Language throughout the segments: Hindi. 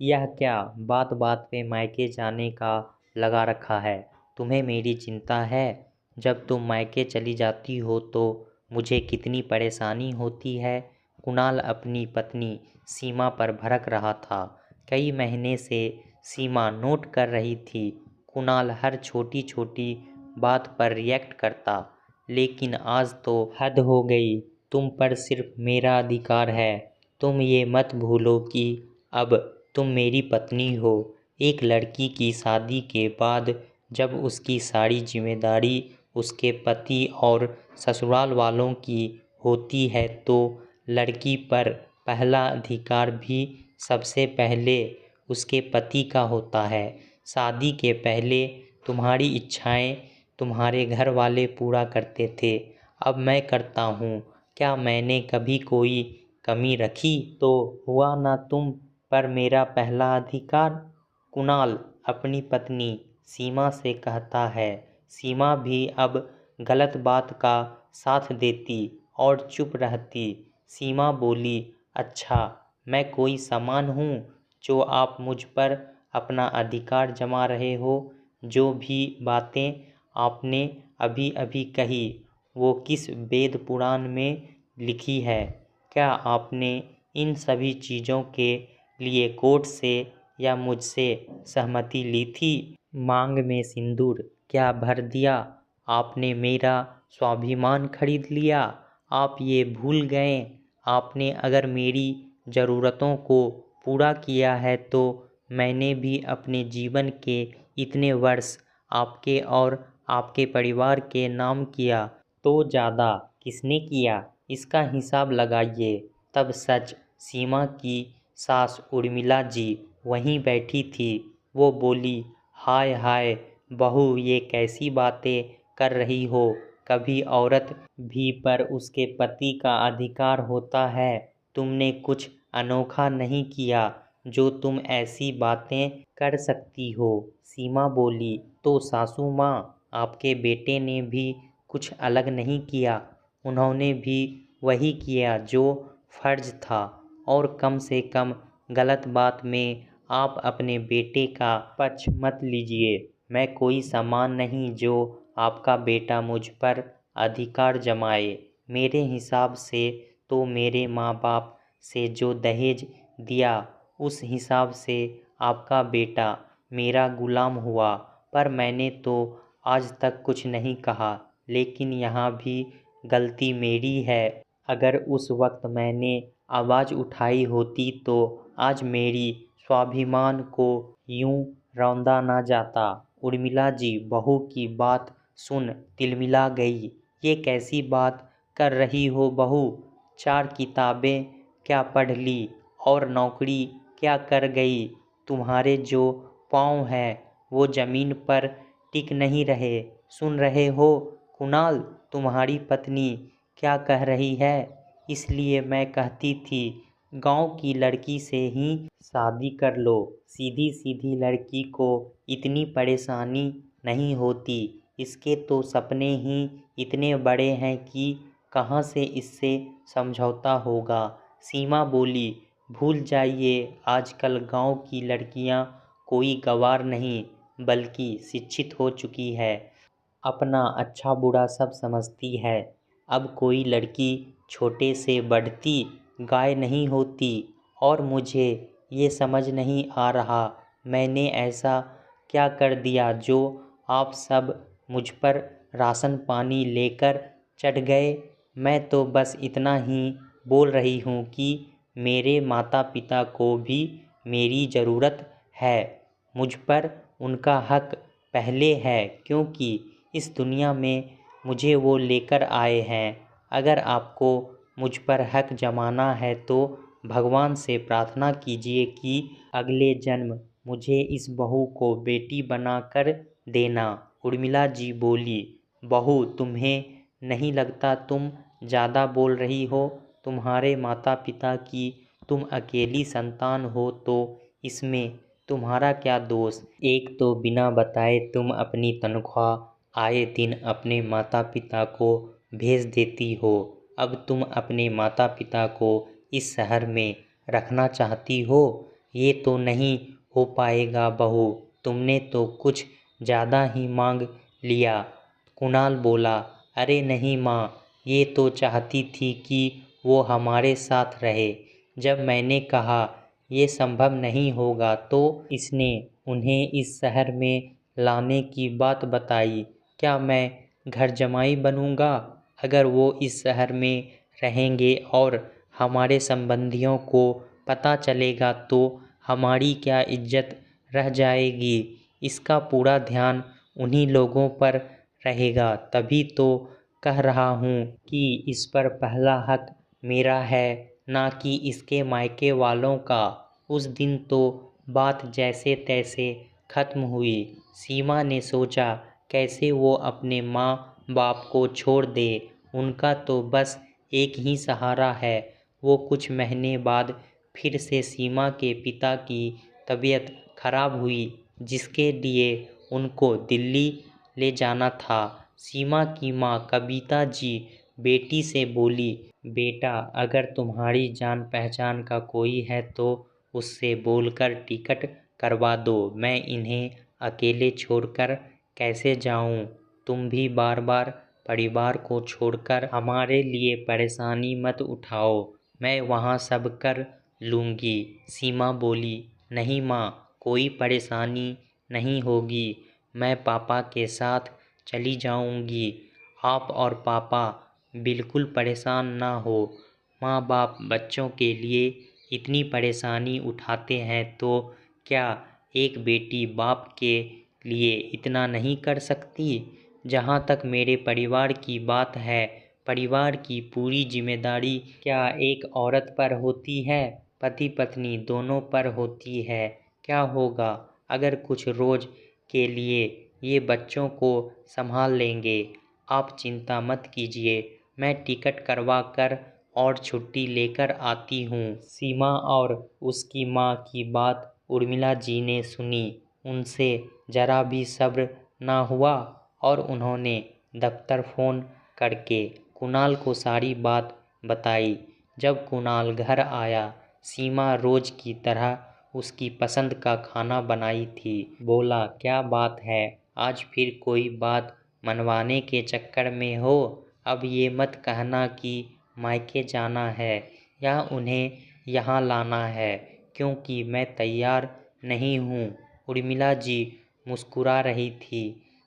यह क्या बात बात पे मायके जाने का लगा रखा है? तुम्हें मेरी चिंता है? जब तुम मायके चली जाती हो तो मुझे कितनी परेशानी होती है। कुणाल अपनी पत्नी सीमा पर भड़क रहा था। कई महीने से सीमा नोट कर रही थी। कुणाल हर छोटी छोटी बात पर रिएक्ट करता, लेकिन आज तो हद हो गई। तुम पर सिर्फ मेरा अधिकार है। तुम ये मत भूलो कि अब तुम मेरी पत्नी हो। एक लड़की की शादी के बाद जब उसकी सारी जिम्मेदारी उसके पति और ससुराल वालों की होती है तो लड़की पर पहला अधिकार भी सबसे पहले उसके पति का होता है। शादी के पहले तुम्हारी इच्छाएं तुम्हारे घर वाले पूरा करते थे, अब मैं करता हूँ। क्या मैंने कभी कोई कमी रखी तो हुआ ना तुम पर मेरा पहला अधिकार? कुणाल अपनी पत्नी सीमा से कहता है। सीमा भी अब गलत बात का साथ देती और चुप रहती। सीमा बोली, अच्छा, मैं कोई सामान हूँ जो आप मुझ पर अपना अधिकार जमा रहे हो? जो भी बातें आपने अभी अभी कही वो किस वेद पुराण में लिखी है? क्या आपने इन सभी चीज़ों के लिए कोर्ट से या मुझसे सहमति ली थी? मांग में सिंदूर क्या भर दिया? आपने मेरा स्वाभिमान खरीद लिया? आप ये भूल गए आपने अगर मेरी ज़रूरतों को पूरा किया है तो मैंने भी अपने जीवन के इतने वर्ष आपके और आपके परिवार के नाम किया तो ज़्यादा किसने किया, इसका हिसाब लगाइए। तब सच सीमा की सास उर्मिला जी वहीं बैठी थी। वो बोली, हाय हाय बहू, ये कैसी बातें कर रही हो? कभी औरत भी पर उसके पति का अधिकार होता है। तुमने कुछ अनोखा नहीं किया जो तुम ऐसी बातें कर सकती हो। सीमा बोली, तो सासू माँ, आपके बेटे ने भी कुछ अलग नहीं किया। उन्होंने भी वही किया जो फर्ज था, और कम से कम गलत बात में आप अपने बेटे का पक्ष मत लीजिए। मैं कोई सामान नहीं जो आपका बेटा मुझ पर अधिकार जमाए। मेरे हिसाब से तो मेरे माँ बाप से जो दहेज दिया उस हिसाब से आपका बेटा मेरा गुलाम हुआ। पर मैंने तो आज तक कुछ नहीं कहा, लेकिन यहाँ भी गलती मेरी है। अगर उस वक्त मैंने आवाज़ उठाई होती तो आज मेरी स्वाभिमान को यूं रौंदा ना जाता। उर्मिला जी बहू की बात सुन तिलमिला गई। ये कैसी बात कर रही हो बहू? 4 किताबें क्या पढ़ ली और नौकरी क्या कर गई? तुम्हारे जो पाँव हैं वो ज़मीन पर टिक नहीं रहे। सुन रहे हो कुणाल, तुम्हारी पत्नी क्या कह रही है? इसलिए मैं कहती थी गांव की लड़की से ही शादी कर लो। सीधी सीधी लड़की को इतनी परेशानी नहीं होती। इसके तो सपने ही इतने बड़े हैं कि कहाँ से इससे समझौता होगा। सीमा बोली, भूल जाइए, आजकल गांव की लड़कियां कोई गंवार नहीं बल्कि शिक्षित हो चुकी है। अपना अच्छा बुरा सब समझती है। अब कोई लड़की छोटे से बढ़ती गाय नहीं होती। और मुझे ये समझ नहीं आ रहा मैंने ऐसा क्या कर दिया जो आप सब मुझ पर राशन पानी लेकर चढ़ गए। मैं तो बस इतना ही बोल रही हूँ कि मेरे माता पिता को भी मेरी ज़रूरत है। मुझ पर उनका हक पहले है, क्योंकि इस दुनिया में मुझे वो लेकर आए हैं। अगर आपको मुझ पर हक जमाना है तो भगवान से प्रार्थना कीजिए कि अगले जन्म मुझे इस बहू को बेटी बनाकर देना। उर्मिला जी बोली, बहू, तुम्हें नहीं लगता तुम ज़्यादा बोल रही हो? तुम्हारे माता पिता की तुम अकेली संतान हो तो इसमें तुम्हारा क्या दोष? एक तो बिना बताए तुम अपनी तनख्वाह आए दिन अपने माता पिता को भेज देती हो। अब तुम अपने माता पिता को इस शहर में रखना चाहती हो। ये तो नहीं हो पाएगा बहू, तुमने तो कुछ ज़्यादा ही मांग लिया। कुणाल बोला, अरे नहीं माँ, ये तो चाहती थी कि वो हमारे साथ रहे। जब मैंने कहा ये संभव नहीं होगा तो इसने उन्हें इस शहर में लाने की बात बताई। क्या मैं घर जमाई बनूंगा? अगर वो इस शहर में रहेंगे और हमारे संबंधियों को पता चलेगा तो हमारी क्या इज्जत रह जाएगी। इसका पूरा ध्यान उन्हीं लोगों पर रहेगा। तभी तो कह रहा हूँ कि इस पर पहला हक मेरा है, ना कि इसके मायके वालों का। उस दिन तो बात जैसे तैसे खत्म हुई। सीमा ने सोचा कैसे वो अपने माँ बाप को छोड़ दे। उनका तो बस एक ही सहारा है। वो कुछ महीने बाद फिर से सीमा के पिता की तबीयत खराब हुई, जिसके लिए उनको दिल्ली ले जाना था। सीमा की माँ कविता जी बेटी से बोली, बेटा अगर तुम्हारी जान पहचान का कोई है तो उससे बोलकर टिकट करवा दो। मैं इन्हें अकेले छोड़कर कैसे जाऊं? तुम भी बार बार परिवार को छोड़कर हमारे लिए परेशानी मत उठाओ। मैं वहाँ सब कर लूँगी। सीमा बोली, नहीं माँ, कोई परेशानी नहीं होगी। मैं पापा के साथ चली जाऊँगी। आप और पापा बिल्कुल परेशान ना हो। माँ बाप बच्चों के लिए इतनी परेशानी उठाते हैं तो क्या एक बेटी बाप के लिए इतना नहीं कर सकती? जहाँ तक मेरे परिवार की बात है, परिवार की पूरी जिम्मेदारी क्या एक औरत पर होती है? पति पत्नी दोनों पर होती है। क्या होगा अगर कुछ रोज के लिए ये बच्चों को संभाल लेंगे? आप चिंता मत कीजिए, मैं टिकट करवा कर और छुट्टी लेकर आती हूँ। सीमा और उसकी माँ की बात उर्मिला जी ने सुनी। उनसे जरा भी सब्र ना हुआ और उन्होंने दफ्तर फ़ोन करके कुणाल को सारी बात बताई। जब कुणाल घर आया, सीमा रोज की तरह उसकी पसंद का खाना बनाई थी। बोला, क्या बात है, आज फिर कोई बात मनवाने के चक्कर में हो? अब ये मत कहना कि मायके जाना है या उन्हें यहाँ लाना है, क्योंकि मैं तैयार नहीं हूँ। उर्मिला जी मुस्कुरा रही थी।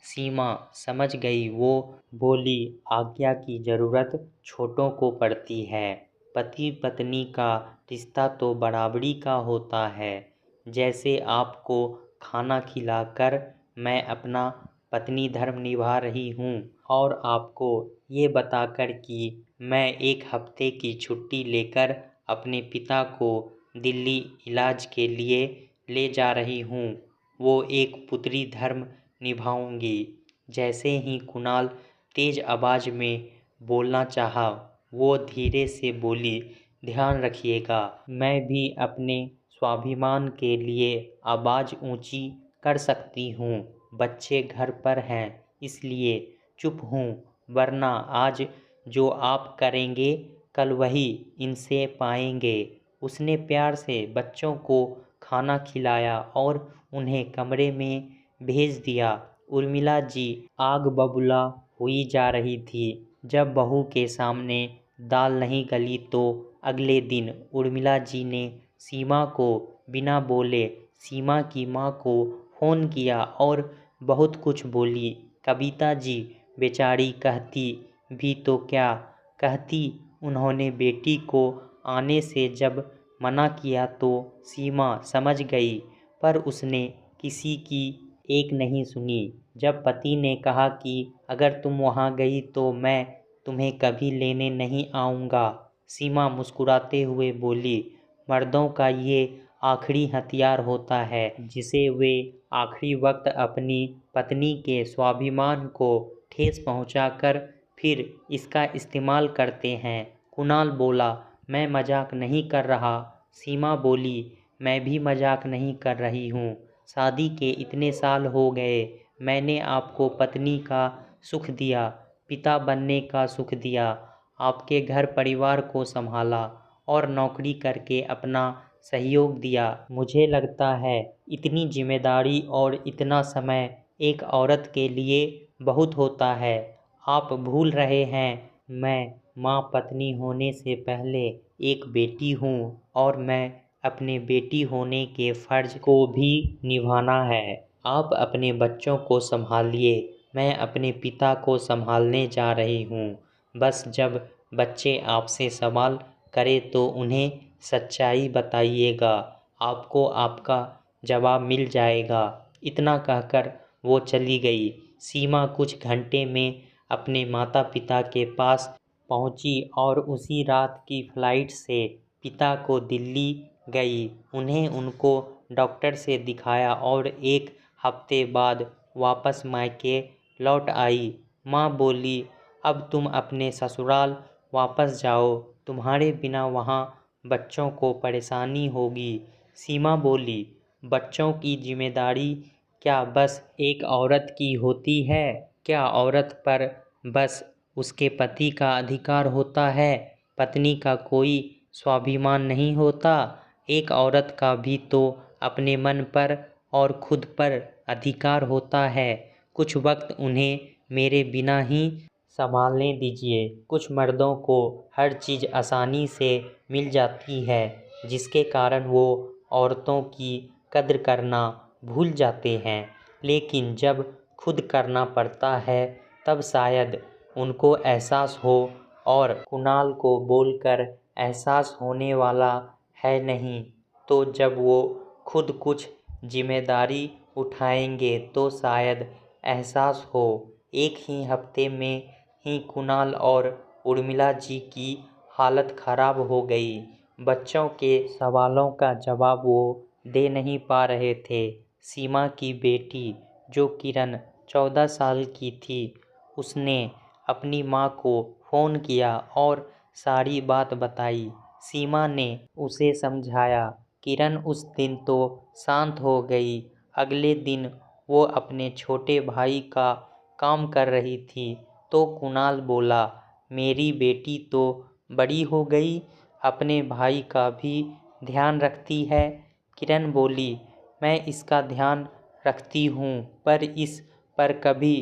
सीमा समझ गई। वो बोली, आज्ञा की ज़रूरत छोटों को पड़ती है। पति पत्नी का रिश्ता तो बराबरी का होता है। जैसे आपको खाना खिलाकर मैं अपना पत्नी धर्म निभा रही हूँ और आपको ये बताकर कि मैं एक हफ्ते की छुट्टी लेकर अपने पिता को दिल्ली इलाज के लिए ले जा रही हूँ, वो एक पुत्री धर्म निभाऊंगी। जैसे ही कुणाल तेज आवाज़ में बोलना चाहा, वो धीरे से बोली, ध्यान रखिएगा, मैं भी अपने स्वाभिमान के लिए आवाज़ ऊंची कर सकती हूँ। बच्चे घर पर हैं इसलिए चुप हूँ, वरना आज जो आप करेंगे कल वही इनसे पाएंगे। उसने प्यार से बच्चों को खाना खिलाया और उन्हें कमरे में भेज दिया। उर्मिला जी आग बबूला हुई जा रही थी। जब बहू के सामने दाल नहीं गली तो अगले दिन उर्मिला जी ने सीमा को बिना बोले सीमा की माँ को फ़ोन किया और बहुत कुछ बोली। कविता जी बेचारी कहती भी तो क्या कहती। उन्होंने बेटी को आने से जब मना किया तो सीमा समझ गई, पर उसने किसी की एक नहीं सुनी। जब पति ने कहा कि अगर तुम वहाँ गई तो मैं तुम्हें कभी लेने नहीं आऊँगा, सीमा मुस्कुराते हुए बोली, मर्दों का ये आखिरी हथियार होता है जिसे वे आखिरी वक्त अपनी पत्नी के स्वाभिमान को ठेस पहुंचाकर फिर इसका इस्तेमाल करते हैं। कुणाल बोला, मैं मजाक नहीं कर रहा। सीमा बोली, मैं भी मजाक नहीं कर रही हूँ। शादी के इतने साल हो गए, मैंने आपको पत्नी का सुख दिया, पिता बनने का सुख दिया, आपके घर परिवार को संभाला और नौकरी करके अपना सहयोग दिया। मुझे लगता है इतनी जिम्मेदारी और इतना समय एक औरत के लिए बहुत होता है। आप भूल रहे हैं, मैं माँ पत्नी होने से पहले एक बेटी हूँ और मैं अपने बेटी होने के फ़र्ज़ को भी निभाना है। आप अपने बच्चों को संभालिए, मैं अपने पिता को संभालने जा रही हूँ। बस जब बच्चे आपसे सवाल करें तो उन्हें सच्चाई बताइएगा, आपको आपका जवाब मिल जाएगा। इतना कहकर वो चली गई। सीमा कुछ घंटे में अपने माता पिता के पास पहुंची और उसी रात की फ्लाइट से पिता को दिल्ली गई। उन्हें उनको डॉक्टर से दिखाया और एक हफ्ते बाद वापस मायके लौट आई। माँ बोली, अब तुम अपने ससुराल वापस जाओ, तुम्हारे बिना वहाँ बच्चों को परेशानी होगी। सीमा बोली, बच्चों की जिम्मेदारी क्या बस एक औरत की होती है? क्या औरत पर बस उसके पति का अधिकार होता है? पत्नी का कोई स्वाभिमान नहीं होता? एक औरत का भी तो अपने मन पर और खुद पर अधिकार होता है। कुछ वक्त उन्हें मेरे बिना ही संभालने दीजिए। कुछ मर्दों को हर चीज़ आसानी से मिल जाती है, जिसके कारण वो औरतों की कद्र करना भूल जाते हैं। लेकिन जब खुद करना पड़ता है तब शायद उनको एहसास हो, और कुणाल को बोलकर एहसास होने वाला है नहीं। तो जब वो खुद कुछ जिम्मेदारी उठाएंगे तो शायद एहसास हो। एक ही हफ्ते में ही कुणाल और उर्मिला जी की हालत खराब हो गई। बच्चों के सवालों का जवाब वो दे नहीं पा रहे थे। सीमा की बेटी, जो किरण 14 साल की थी, उसने अपनी माँ को फ़ोन किया और सारी बात बताई। सीमा ने उसे समझाया। किरण उस दिन तो शांत हो गई। अगले दिन वो अपने छोटे भाई का काम कर रही थी तो कुणाल बोला, मेरी बेटी तो बड़ी हो गई, अपने भाई का भी ध्यान रखती है। किरण बोली, मैं इसका ध्यान रखती हूँ पर इस पर कभी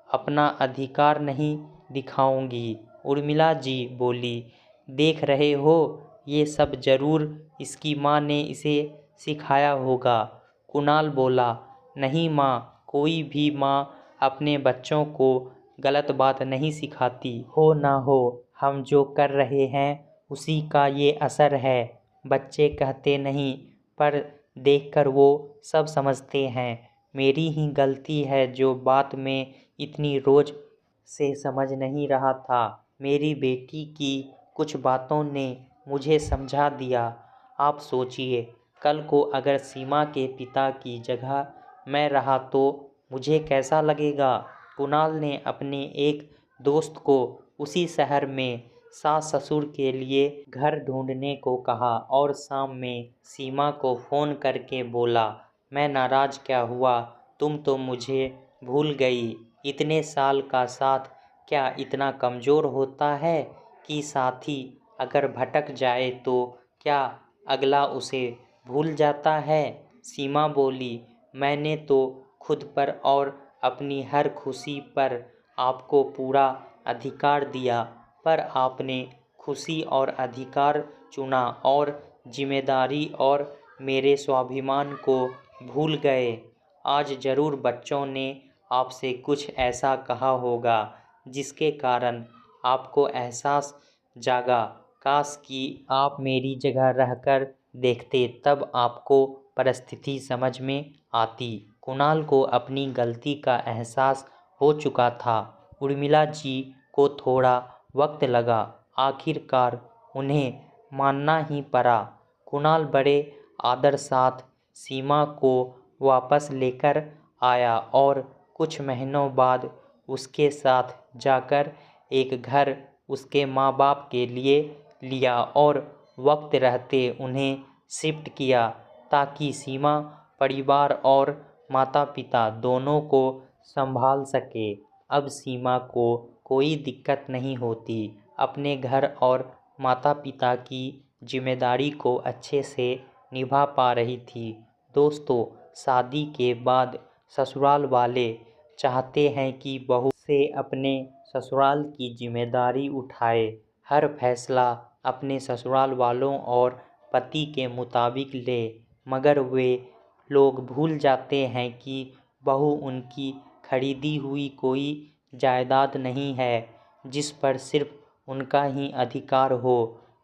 अपना अधिकार नहीं दिखाऊंगी। उर्मिला जी बोली, देख रहे हो, ये सब ज़रूर इसकी माँ ने इसे सिखाया होगा। कुणाल बोला, नहीं माँ, कोई भी माँ अपने बच्चों को गलत बात नहीं सिखाती। हो ना हो, हम जो कर रहे हैं उसी का ये असर है। बच्चे कहते नहीं, पर देखकर वो सब समझते हैं। मेरी ही गलती है जो बात में इतनी रोज से समझ नहीं रहा था। मेरी बेटी की कुछ बातों ने मुझे समझा दिया। आप सोचिए, कल को अगर सीमा के पिता की जगह मैं रहा तो मुझे कैसा लगेगा। कुणाल ने अपने एक दोस्त को उसी शहर में सास ससुर के लिए घर ढूंढने को कहा और शाम में सीमा को फ़ोन करके बोला, मैं नाराज़ क्या हुआ, तुम तो मुझे भूल गई। इतने साल का साथ क्या इतना कमज़ोर होता है कि साथी अगर भटक जाए तो क्या अगला उसे भूल जाता है। सीमा बोली, मैंने तो खुद पर और अपनी हर खुशी पर आपको पूरा अधिकार दिया, पर आपने खुशी और अधिकार चुना और जिम्मेदारी और मेरे स्वाभिमान को भूल गए। आज ज़रूर बच्चों ने आपसे कुछ ऐसा कहा होगा जिसके कारण आपको एहसास जागा। काश कि आप मेरी जगह रहकर देखते, तब आपको परिस्थिति समझ में आती। कुणाल को अपनी गलती का एहसास हो चुका था। उर्मिला जी को थोड़ा वक्त लगा, आखिरकार उन्हें मानना ही पड़ा। कुणाल बड़े आदर साथ सीमा को वापस लेकर आया और कुछ महीनों बाद उसके साथ जाकर एक घर उसके माँ बाप के लिए लिया और वक्त रहते उन्हें शिफ्ट किया, ताकि सीमा परिवार और माता पिता दोनों को संभाल सके। अब सीमा को कोई दिक्कत नहीं होती, अपने घर और माता पिता की जिम्मेदारी को अच्छे से निभा पा रही थी। दोस्तों, शादी के बाद ससुराल वाले चाहते हैं कि बहू से अपने ससुराल की जिम्मेदारी उठाए, हर फैसला अपने ससुराल वालों और पति के मुताबिक ले, मगर वे लोग भूल जाते हैं कि बहू उनकी खरीदी हुई कोई जायदाद नहीं है जिस पर सिर्फ उनका ही अधिकार हो।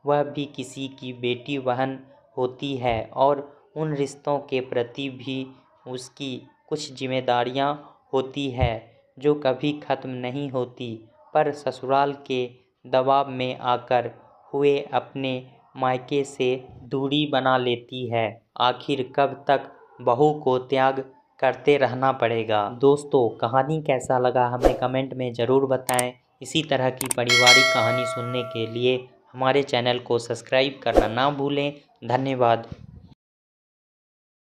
वह भी किसी की बेटी बहन होती है और उन रिश्तों के प्रति भी उसकी कुछ जिम्मेदारियां होती है जो कभी ख़त्म नहीं होती, पर ससुराल के दबाव में आकर हुए अपने मायके से दूरी बना लेती है। आखिर कब तक बहू को त्याग करते रहना पड़ेगा। दोस्तों, कहानी कैसा लगा हमें कमेंट में ज़रूर बताएं। इसी तरह की पारिवारिक कहानी सुनने के लिए हमारे चैनल को सब्सक्राइब करना ना भूलें। धन्यवाद।